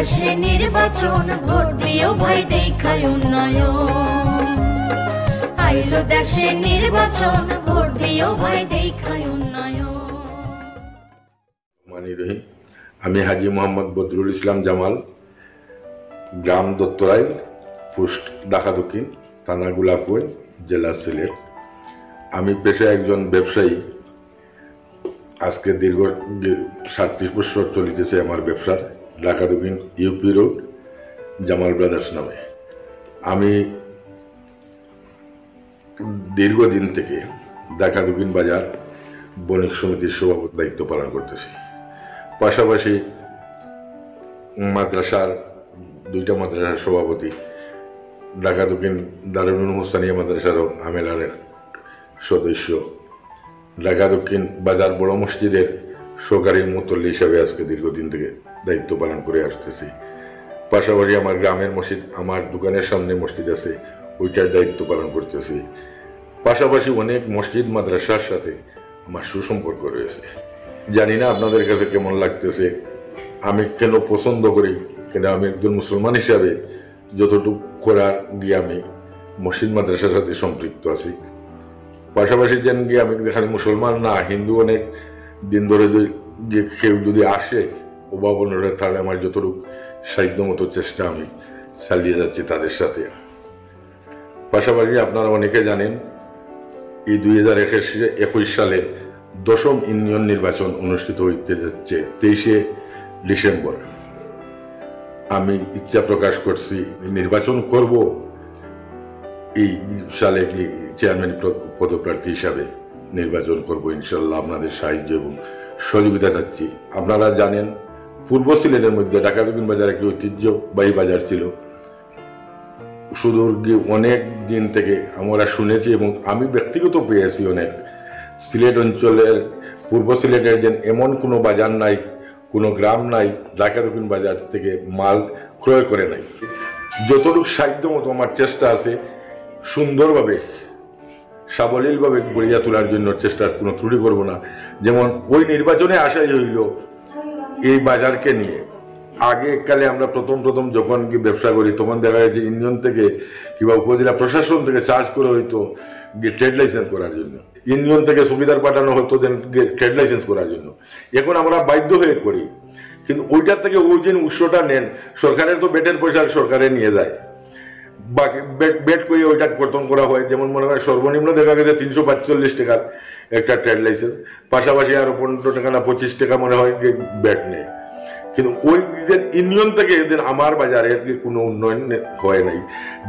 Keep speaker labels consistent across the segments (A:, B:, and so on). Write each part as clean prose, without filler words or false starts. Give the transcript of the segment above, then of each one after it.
A: দেশে নির্বাচন ভোট দিও ভাই দেখায় উন্নয়ন আইলো দেশে নির্বাচন ভোট দিও ভাই দেখায় উন্নয়ন।
B: আমি হাজী মোহাম্মদ বদরুল ইসলাম জামাল, গ্রাম দত্তরাইল, পোস্ট ঢাকা দক্ষিণ, থানা গোলাপগঞ্জ, জেলা সিলেট। আমি পেশায় একজন ব্যবসায়ী। আজকে দীর্ঘ 37 বছর চলিতেছে আমার ব্যবসার, ঢাকা দক্ষিণ ইউপি রোড, জামাল ব্রাদার্স নামে। আমি দীর্ঘদিন থেকে ঢাকা দক্ষিণ বাজার বণিক সমিতির সভাপতি দায়িত্ব পালন করতেছি। পাশাপাশি মাদ্রাসার 2টা মাদ্রাসার সভাপতি, ঢাকা দক্ষিণ দারুল উলুম হোসানিয়া মাদ্রাসারও আমেলার সদস্য, ঢাকা দক্ষিণ বাজার বড় মসজিদের সহকারী মুতল্লি হিসাবে আজকে দীর্ঘদিন থেকে দায়িত্ব পালন করে আসতেছি। পাশাপাশি আমার গ্রামের মসজিদ, আমার দোকানের সামনে মসজিদ আছে, ওইটার দায়িত্ব পালন করতেছি। পাশাপাশি অনেক মসজিদ মাদ্রাসার সাথে আমার সুসম্পর্ক রয়েছে। জানি না আপনাদের কাছে কেমন লাগতেছে, আমি কেন পছন্দ করি, কেন আমি একজন মুসলমান হিসাবে যতটুকু করার গিয়ে আমি মসজিদ মাদ্রাসার সাথে সম্পৃক্ত আছি। পাশাপাশি যেন গিয়ে আমি খালি মুসলমান না, হিন্দু অনেক দিন ধরে কেউ যদি আসে অভাবনরা, তাহলে আমার যতটুকু সাধ্য মতো চেষ্টা আমি চালিয়ে যাচ্ছি তাদের সাথে। পাশাপাশি আপনারা অনেকে জানেন এই 2021 সালে 10ম ইউনিয়ন নির্বাচন অনুষ্ঠিত হইতে যাচ্ছে 23শে ডিসেম্বর। আমি ইচ্ছা প্রকাশ করছি নির্বাচন করব এই সালে, চেয়ারম্যান পদপ্রার্থী হিসাবে নির্বাচন করব ইনশাল্লাহ। আপনাদের সাহায্য এবং সহযোগিতা চাচ্ছি। আপনারা জানেন পূর্ব সিলেটের মধ্যে ঢাকা দক্ষিণ বাজার একটি ঐতিহ্যবাহী বাজার ছিল। সুদূর অনেক দিন থেকে আমরা শুনেছি এবং আমি ব্যক্তিগত পেয়েছি অনেক, সিলেট অঞ্চলের পূর্ব সিলেটের যেন এমন কোনো বাজার নাই, কোনো গ্রাম নাই ঢাকা দক্ষিণ বাজার থেকে মাল ক্রয় করে নাই। যতটুকু সাধ্য মতো আমার চেষ্টা আছে সুন্দরভাবে সাবলীলভাবে গড়িয়া তোলার জন্য চেষ্টার কোনো ত্রুটি করব না। যেমন ওই নির্বাচনে আসাই হইল এই বাজারকে নিয়ে। আগে কালে আমরা প্রথম যখন কি ব্যবসা করি তখন দেখা যায় যে ইউনিয়ন থেকে কিংবা উপজেলা প্রশাসন থেকে চার্জ করে হইতো ট্রেড লাইসেন্স করার জন্য, ইউনিয়ন থেকে সুবিধার পাঠানো হতো ট্রেড লাইসেন্স করার জন্য। এখন আমরা বাধ্য হয়ে করি, কিন্তু ওইটার থেকে ওই যে উৎসটা নেন সরকারের, তো বেটের পয়সা সরকারে নিয়ে যায়, বাকি বেট করে ওইটা কর্তন করা হয়। যেমন মনে হয় সর্বনিম্ন দেখা গেছে 345 টাকার একটা ট্রেড লাইসেন্স, পাশাপাশি আরো 15 টাকা না 25 টাকা মনে হয় বেট নেয়। কিন্তু ওই ইউনিয়ন থেকে আমার বাজারে কোনো উন্নয়ন হয় নাই।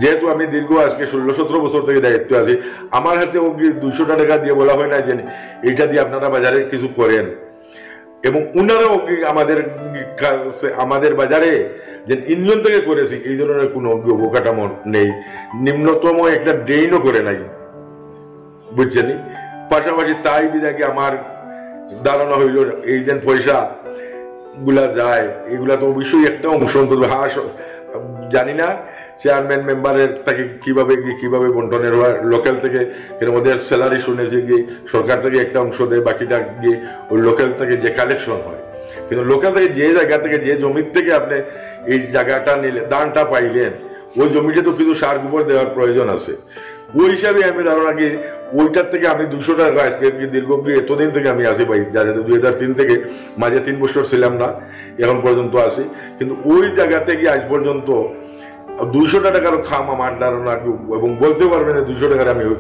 B: যেহেতু আমি দীর্ঘ আজকে 16-17 বছর থেকে দায়িত্ব আছি, আমার হাতে 200 টাকা দিয়ে বলা হয় না যে এইটা দিয়ে আপনারা বাজারে কিছু করেন, এবং উনারাও আমাদের বাজারে যে ইউনিয়ন থেকে করেছি এই ধরনের কোনো অবকাঠামো নেই, নিম্নতম একটা ড্রেইনও করে নাই, বুঝছেন। পাশাপাশি তাই বিদাকে আমার ধারণা হইল এই যে পয়সা গুলা যায় এগুলা তো অবশ্যই একটা অংশ জানি না চেয়ারম্যান মেম্বারের তাকে কিভাবে বন্টনের হয়। লোকাল থেকে ওদের স্যালারি শুনেছি গিয়ে সরকার থেকে একটা অংশ দেয়, বাকিটা গিয়ে ওই লোকাল থেকে যে কালেকশন হয়। কিন্তু লোকাল থেকে যে জায়গা থেকে যে জমির থেকে আপনি এই জায়গাটা নিলে দানটা পাইলেন, ওই জমিতে তো কিছু সার গোবর দেওয়ার প্রয়োজন আছে। ওই হিসাবে আমি ধারণা কি ওইটার থেকে আমি 200 টাকা আজকে দীর্ঘ এতদিন থেকে আমি আসি পাই, যারা 2003 থেকে, মাঝে 3 বছর ছিলাম না, এখন পর্যন্ত আসি। কিন্তু ওই জায়গা থেকে আজ পর্যন্ত 200 টাকারও খাম আমার ধারণা, এবং বলতে পারবেন না 200 টাকার আমি ওই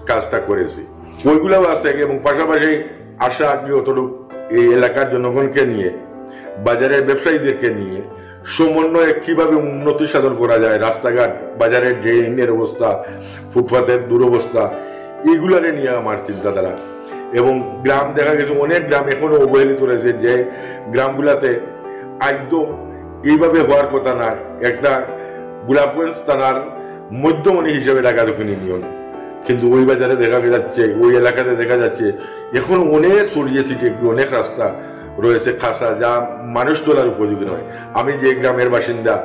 B: কাজটা করেছি, ওইগুলাও আছে। এবং পাশাপাশি আশা কি অতটুকু এই এলাকার জনগণকে নিয়ে, বাজারের ব্যবসায়ীদেরকে নিয়ে সমন্বয়ে কিভাবে উন্নতি সাধন করা যায়, রাস্তাঘাট, বাজারের ড্রেনের অবস্থা, ফুটপাতের দুরবস্থা, এইগুলারে নিয়ে আমার চিন্তাধারা। এবং গ্রাম দেখা গেছে অনেক গ্রাম এখনো অবহেলিত রয়েছে, যে গ্রামগুলাতে আদ্য এইভাবে হওয়ার কথা না। একটা গোলাপগঞ্জ থানার মধ্যমণি হিসেবে ঢাকা দক্ষিণ ইউনিয়ন, কিন্তু ওই বাজারে দেখা যাচ্ছে, ওই এলাকাতে দেখা যাচ্ছে এখন অনেক ছড়িয়ে ছিটিয়ে অনেক রাস্তা রয়েছে খাসা, যা মানুষ চলার উপযোগী নয়। আমি যে গ্রামের বাসিন্দা,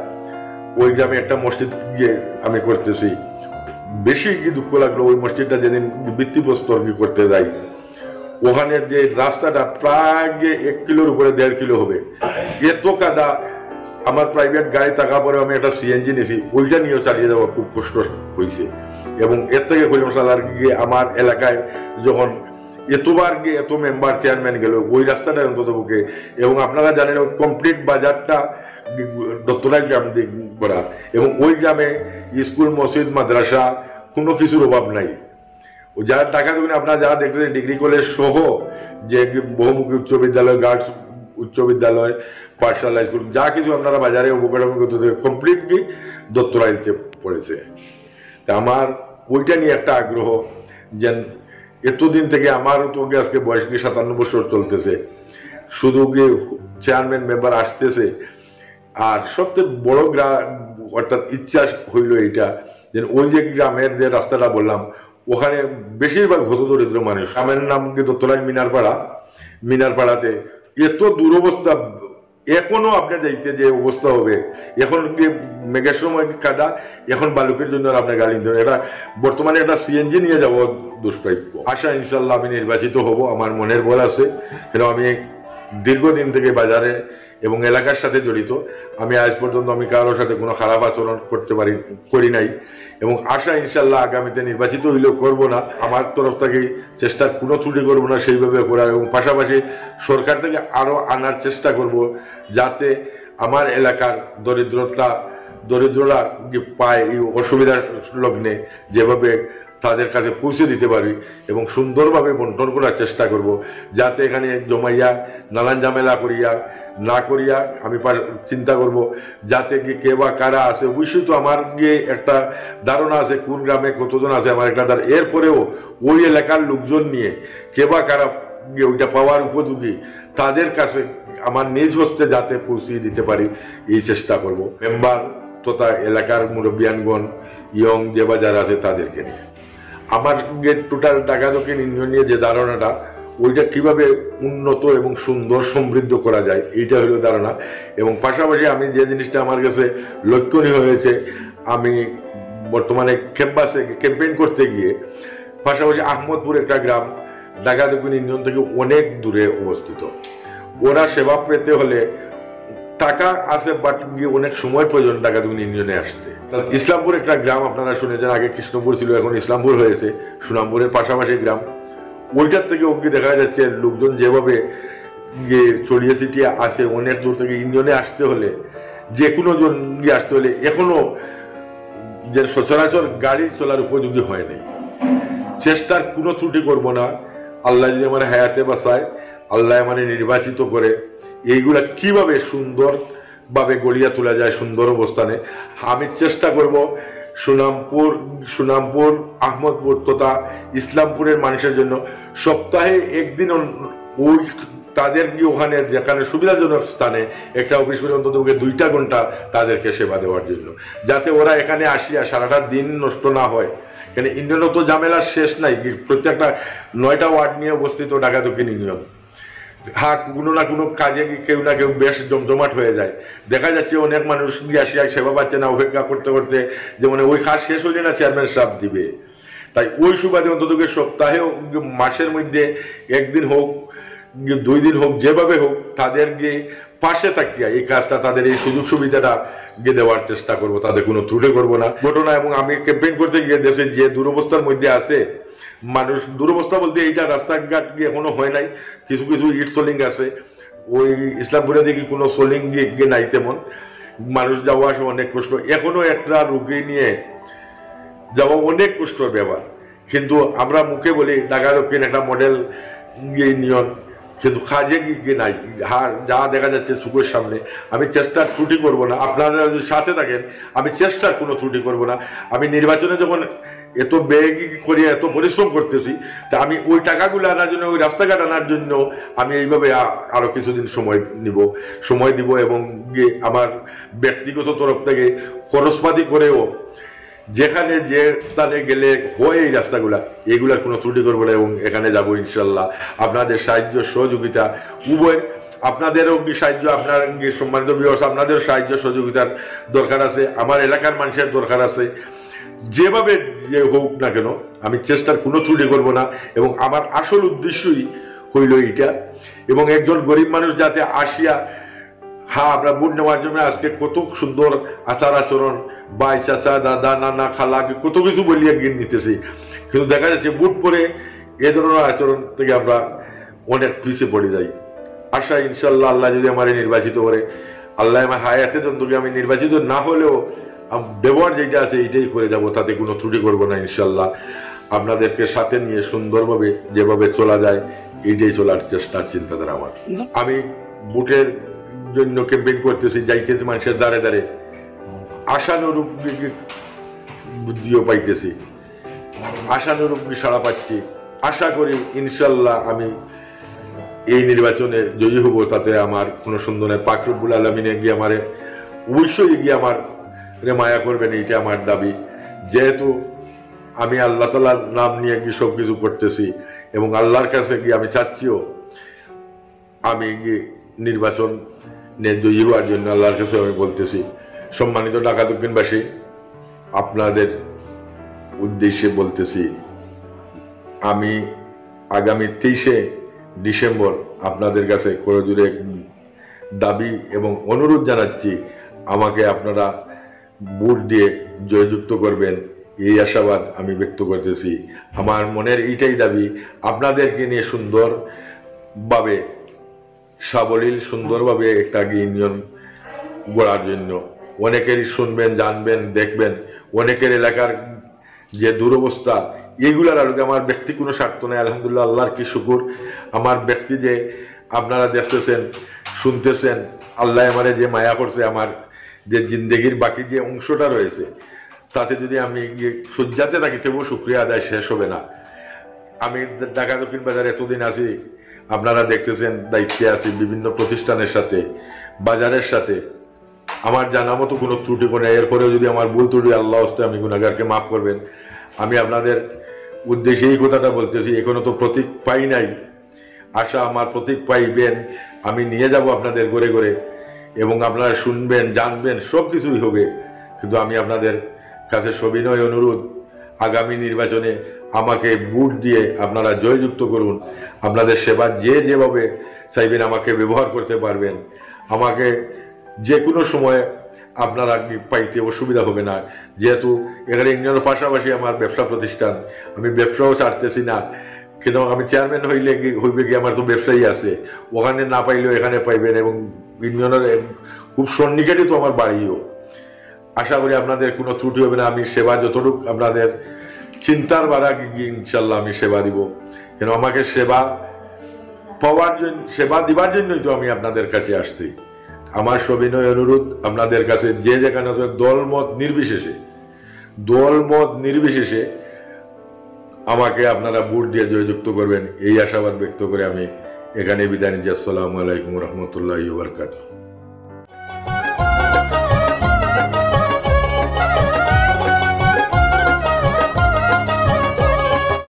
B: ওই গ্রামে একটা মসজিদ গিয়ে আমি করতেছি, বেশি কি দুঃখ লাগলো, ওই মসজিদটা যেদিন ভিত্তিপ্রস্তর কি করতে যাই, ওখানের যে রাস্তাটা প্রায় 1 কিলোর উপরে 1.5 কিলো হবে, এত কাদা, আমার প্রাইভেট গাড়ি টাকা পরে আমি একটা সিএনজি নিয়েছি, ওইটা নিয়েও চালিয়ে যাওয়া খুব কষ্ট হয়েছে। এবং এর থেকে করিম সালার গিয়ে আমার এলাকায় যখন এতবার গিয়ে এত মেম্বার চেয়ারম্যান গেল ওই রাস্তাটা অন্তত বুকে, এবং আপনারা জানেন কমপ্লিট বাজারটা দত্তরাই গ্রাম দিয়ে করা, এবং ওই গ্রামে স্কুল মসজিদ মাদ্রাসা কোনো কিছুর অভাব নাই। যারা টাকা দেবেন আপনারা যারা দেখতেছেন ডিগ্রি কলেজ সহ যে বহুমুখী উচ্চ বিদ্যালয়, গার্লস উচ্চ বিদ্যালয়, পাঠশালা, স্কুল যা কিছু আপনারা বাজারে অবকাঠামো করতে কমপ্লিটলি দত্তরাইতে পড়েছে। তা আমার ওইটা নিয়ে একটা আগ্রহ যে এতদিন থেকে আমার তো আজকে বয়স কি 57 বছর চলতেছে, শুধু গিয়ে চেয়ারম্যান মেম্বার আসতেছে। আর সবচেয়ে বড় অর্থাৎ ইচ্ছা হইল এইটা যে ওই যে গ্রামের যে রাস্তাটা বললাম ওখানে বেশিরভাগ হত দরিদ্র মানুষ। গ্রামের নাম কি দত্তরাই মিনারপাড়াতে এত দুরবস্থা, এখনো আপনি যাইতে যে অবস্থা হবে, এখন মেঘের সময় কাদা, এখন বালুকের জন্য আপনার গাড়ি নিতে হবে। এটা বর্তমানে একটা সিএনজি নিয়ে যাবো দুষ্প্রাপ্য। আশা ইনশাল্লাহ আমি নির্বাচিত হব, আমার মনের বল আছে। কেন আমি দীর্ঘদিন থেকে বাজারে এবং এলাকার সাথে জড়িত, আমি আজ পর্যন্ত আমি কারোর সাথে কোনো খারাপ আচরণ করি নাই, এবং আশা ইনশাল্লাহ আগামীতে নির্বাচিত হইলেও করবো না। আমার তরফ থেকে চেষ্টার কোনো ত্রুটি করবো না সেইভাবে করার, এবং পাশাপাশি সরকার থেকে আরো আনার চেষ্টা করব যাতে আমার এলাকার দরিদ্ররা পায় এই অসুবিধার লগ্নে যেভাবে তাদের কাছে পৌঁছে দিতে পারি, এবং সুন্দরভাবে বন্টন করার চেষ্টা করব, যাতে এখানে জমাইয়া নানান ঝামেলা না করিয়া আমি চিন্তা করব যাতে কে বা কারা আছে। অবশ্যই তো আমার গিয়ে একটা ধারণা আছে কোন গ্রামে কতজন আছে আমার একটা ধারণা, এরপরেও ওই এলাকার লোকজন নিয়ে কে বা কারা ওইটা পাওয়ার উপযোগী তাদের কাছে আমার নিজ হস্তে যাতে পৌঁছিয়ে দিতে পারি এই চেষ্টা করব। মেম্বার তথা এলাকার মুরব্বিয়ানগণ ইয়ং যে বা যারা আছে তাদেরকে নিয়ে আমার টোটাল টাকা দক্ষিণ ইউনিয়ন নিয়ে যে ধারণাটা ওইটা কিভাবে উন্নত এবং সুন্দর সমৃদ্ধ করা যায় এইটা হলো ধারণা। এবং পাশাপাশি আমি যে জিনিসটা আমার কাছে লক্ষণীয় হয়েছে, আমি বর্তমানে ক্যাম্পেইন করতে গিয়ে পাশাপাশি আহমদপুর একটা গ্রাম ঢাকা দক্ষিণ ইউনিয়ন থেকে অনেক দূরে অবস্থিত, ওরা সেবা পেতে হলে টাকা আছে বাট গিয়ে অনেক সময় প্রয়োজন ঢাকা দক্ষিণ ইউনিয়নে আসতে। ইসলামপুর একটা গ্রাম আপনারা শুনেছেন, আগে কৃষ্ণপুর ছিল এখন ইসলামপুর হয়েছে, সুনামপুরের পাশাপাশি গ্রাম। ওইটার থেকে অব্দি দেখা যাচ্ছে লোকজন যেভাবে গিয়ে ছড়িয়ে ছিটিয়ে আসে অনেক দূর থেকে ইউনিয়নে আসতে হলে, যে কোনো জন গিয়ে আসতে হলে এখনো যে সচরাচর গাড়ি চলার উপযোগী হয় নাই। চেষ্টার কোনো ত্রুটি করব না, আল্লাহ যদি আমার হায়াতে বাঁচায়, আল্লাহ মানে নির্বাচিত করে এইগুলা কিভাবে সুন্দর ভাবে গড়িয়া তোলা যায় সুন্দর অবস্থানে, আমি চেষ্টা করব সুনামপুর আহমদপুর তথা ইসলামপুরের মানুষের জন্য সপ্তাহে একদিন ওই তাদের গিয়ে ওখানে যেখানে সুবিধাজনক স্থানে একটা অফিস করে অন্তত 2 ঘন্টা তাদেরকে সেবা দেওয়ার জন্য, যাতে ওরা এখানে আসিয়া সারাটা দিন নষ্ট না হয়। কেন ইউনিয়নও তো ঝামেলার শেষ নাই, প্রত্যেকটা 9টা ওয়ার্ড নিয়ে অবস্থিত ঢাকা দক্ষিণ ইউনিয়ন। হ্যাঁ, কোনো না কোনো কাজে কেউ না কেউ বেশ জমজমাট হয়ে যায়। দেখা যাচ্ছে অনেক মানুষ গিয়ে আসিয়া সেবা পাচ্ছে না, অপেক্ষা করতে করতে যেমন ওই কাজ শেষ হইলে না চেয়ারম্যান সাহেব দিবে। তাই ওই সুবাদে অন্তত সপ্তাহে মাসের মধ্যে একদিন হোক 2 দিন হোক যেভাবে হোক তাদের গিয়ে পাশে থাকিয়া এই কাজটা তাদের এই সুযোগ সুবিধাটা গিয়ে দেওয়ার চেষ্টা করব, তাদের কোনো ত্রুটি করবো না ঘটনা। এবং আমি ক্যাম্পেইন করতে গিয়ে দেশে যে দুরবস্থার মধ্যে আছে মানুষ, দুরবস্থা বলতে এইটা রাস্তাঘাট গিয়ে এখনো হয় নাই, কিছু কিছু ইট সোলিং আছে, ওই ইসলামপুরে দেখি কোনো সোলিং গিয়ে নাই, তেমন মানুষ যাওয়া আসে অনেক কষ্ট। এখনো একটা রুগী নিয়ে যাওয়া অনেক কষ্টর ব্যাপার, কিন্তু আমরা মুখে বলি ঢাকা দক্ষিণ একটা মডেল ইউনিয়ন, কিন্তু কাজে গিয়ে নাই। যা দেখা যাচ্ছে চোখের সামনে, আমি চেষ্টার ত্রুটি করব না। আপনারা যদি সাথে থাকেন আমি চেষ্টার কোনো ত্রুটি করব না। আমি নির্বাচনে যখন এত ব্যয় করি, এত পরিশ্রম করতেছি, তা আমি ওই টাকাগুলো আনার জন্য, ওই রাস্তাঘাট আনার জন্য আমি এইভাবে আরো কিছুদিন সময় দিব, এবং আমার ব্যক্তিগত তরফ থেকে খরচপাতি করেও যেখানে যে স্থানে গেলে হয় এই রাস্তাগুলা, এইগুলার কোনো ত্রুটি করবো না, এবং এখানে যাবো ইনশাল্লাহ। আপনাদের সাহায্য সহযোগিতা উভয়, আপনাদেরও কি সাহায্য, আপনার সম্মানিত বিভাগ আপনাদের সাহায্য সহযোগিতার দরকার আছে, আমার এলাকার মানুষের দরকার আছে। যেভাবে যে হোক না কেন আমি চেষ্টার কোনো ত্রুটি করবো না, এবং আমার আসল উদ্দেশ্যই হইল এইটা। এবং একজন গরিব মানুষ যাতে আসিয়া হ্যাঁ, আমরা ভোট নেওয়ার জন্য আজকে কত সুন্দর আচার আচরণ, ভাই চাচা দাদা নানা খালা কত কিছু বলিয়া গিয়ে নিতেছি, কিন্তু দেখা যাচ্ছে ভোট পরে এ ধরনের আচরণ থেকে আমরা অনেক পিছিয়ে পড়ে যাই। আশা ইনশাল্লাহ আল্লাহ যদি আমার নির্বাচিত করে, আল্লাহ আমার হায়াতে যন্ত্রকে আমি নির্বাচিত না হলেও ব্যবহার যেটা আছে এইটাই করে যাব, তাতে কোনো ত্রুটি করবো না ইনশাল্লাহ। আপনাদেরকে সাথে নিয়ে সুন্দরভাবে যেভাবে চলা যায় এইটাই চলার চেষ্টার চিন্তাধারা আমার। আমি ভোটের জন্য ক্যাম্পেইন করতেছি, যাইতেছি মানুষের দ্বারে দ্বারে, আশানুরূপ বুদ্ধিও পাইতেছি, আশানুরূপ সাড়া পাচ্ছি। আশা করি ইনশাল্লাহ আমি এই নির্বাচনে জয়ী হব, তাতে আমার কোন সুন্দর পাক রব্বুল আলামিনে গিয়ে আমার অবশ্যই গিয়ে আমার মায়া করবেন, এইটা আমার দাবি। যেহেতু আমি আল্লাহ তাআলার নাম নিয়ে গিয়ে সবকিছু করতেছি এবং আল্লাহর কাছে গিয়ে আমি চাচ্ছিও আমি গিয়ে নির্বাচন জয়ী হওয়ার জন্য আল্লাহর কাছে আমি বলতেছি। সম্মানিত ঢাকা দক্ষিণবাসী, আপনাদের উদ্দেশ্যে বলতেছি, আমি আগামী 23শে ডিসেম্বর আপনাদের কাছে করজোড়ে দাবি এবং অনুরোধ জানাচ্ছি, আমাকে আপনারা ভোট দিয়ে জয়যুক্ত করবেন, এই আশাবাদ আমি ব্যক্ত করতেছি। আমার মনের এইটাই দাবি, আপনাদেরকে নিয়ে সুন্দরভাবে সাবলীল সুন্দরভাবে একটা ইউনিয়ন গড়ার জন্য। অনেকেরই শুনবেন, জানবেন, দেখবেন, অনেকের এলাকার যে দুরবস্থা, এইগুলার আলোকে আমার ব্যক্তি কোনো স্বার্থ নেই। আলহামদুলিল্লাহ, আল্লাহর কি শুকুর, আমার ব্যক্তি যে আপনারা দেখতেছেন শুনতেছেন, আল্লাহ আমারে যে মায়া করছে, আমার যে জিন্দেগির বাকি যে অংশটা রয়েছে তাতে যদি আমি সজ্জাতে থাকি তবুও শুকরিয়া আদায় শেষ হবে না। আমি ঢাকা দক্ষিণ বাজারে এতদিন আছি, আপনারা দেখতেছেন দায়িত্বে আছি, বিভিন্ন প্রতিষ্ঠানের সাথে, বাজারের সাথে। আমার জানা মতো কোনো ত্রুটি করে, এরপরেও যদি আমার ভুল ত্রুটি আল্লাহ হস্তে আমি গুনাহগারকে মাফ করবেন। আমি আপনাদের উদ্দেশ্যে এই কথাটা বলতেছি, এখনো তো প্রতীক পাই নাই, আশা আমার প্রতীক পাইবেন, আমি নিয়ে যাব আপনাদের ঘরে ঘরে এবং আপনারা শুনবেন, জানবেন, সব কিছুই হবে। কিন্তু আমি আপনাদের কাছে সবিনয় অনুরোধ, আগামী নির্বাচনে আমাকে ভোট দিয়ে আপনারা জয়যুক্ত করুন। আপনাদের সেবা যে যেভাবে চাইবেন আমাকে ব্যবহার করতে পারবেন, আমাকে যে কোনো সময় আপনারা পাইতে অসুবিধা হবে না। যেহেতু এখানে ইউনিয়নের পাশাপাশি আমার ব্যবসা প্রতিষ্ঠান, আমি ব্যবসাও ছাড়তেছি না, কিন্তু আমি চেয়ারম্যান হইবে কি আমার তো ব্যবসায়ী আছে, ওখানে না পাইলেও এখানে পাইবেন এবং ইউনিয়নের খুব সন্নিকটে তো আমার বাড়িও। আশা করি আপনাদের কোনো ত্রুটি হবে না। আমি সেবা যতটুকু আপনাদের চিন্তার বাড়া ইনশাল্লাহ আমি সেবা দিব, কেন আমাকে সেবা পাওয়ার জন্য, সেবা দিবার জন্যই তো আমি আপনাদের কাছে আসছি। আমার সবিনয় অনুরোধ আপনাদের কাছে, যে যেখানে দলমত নির্বিশেষে আমাকে আপনারা ভোট দিয়ে জয়যুক্ত করবেন, এই আশাবাদ ব্যক্ত করে আমি এখানে বিদায় নিচ্ছি। আসসালামু আলাইকুম রহমতুল্লাহি ওয়া বারাকাতুহু।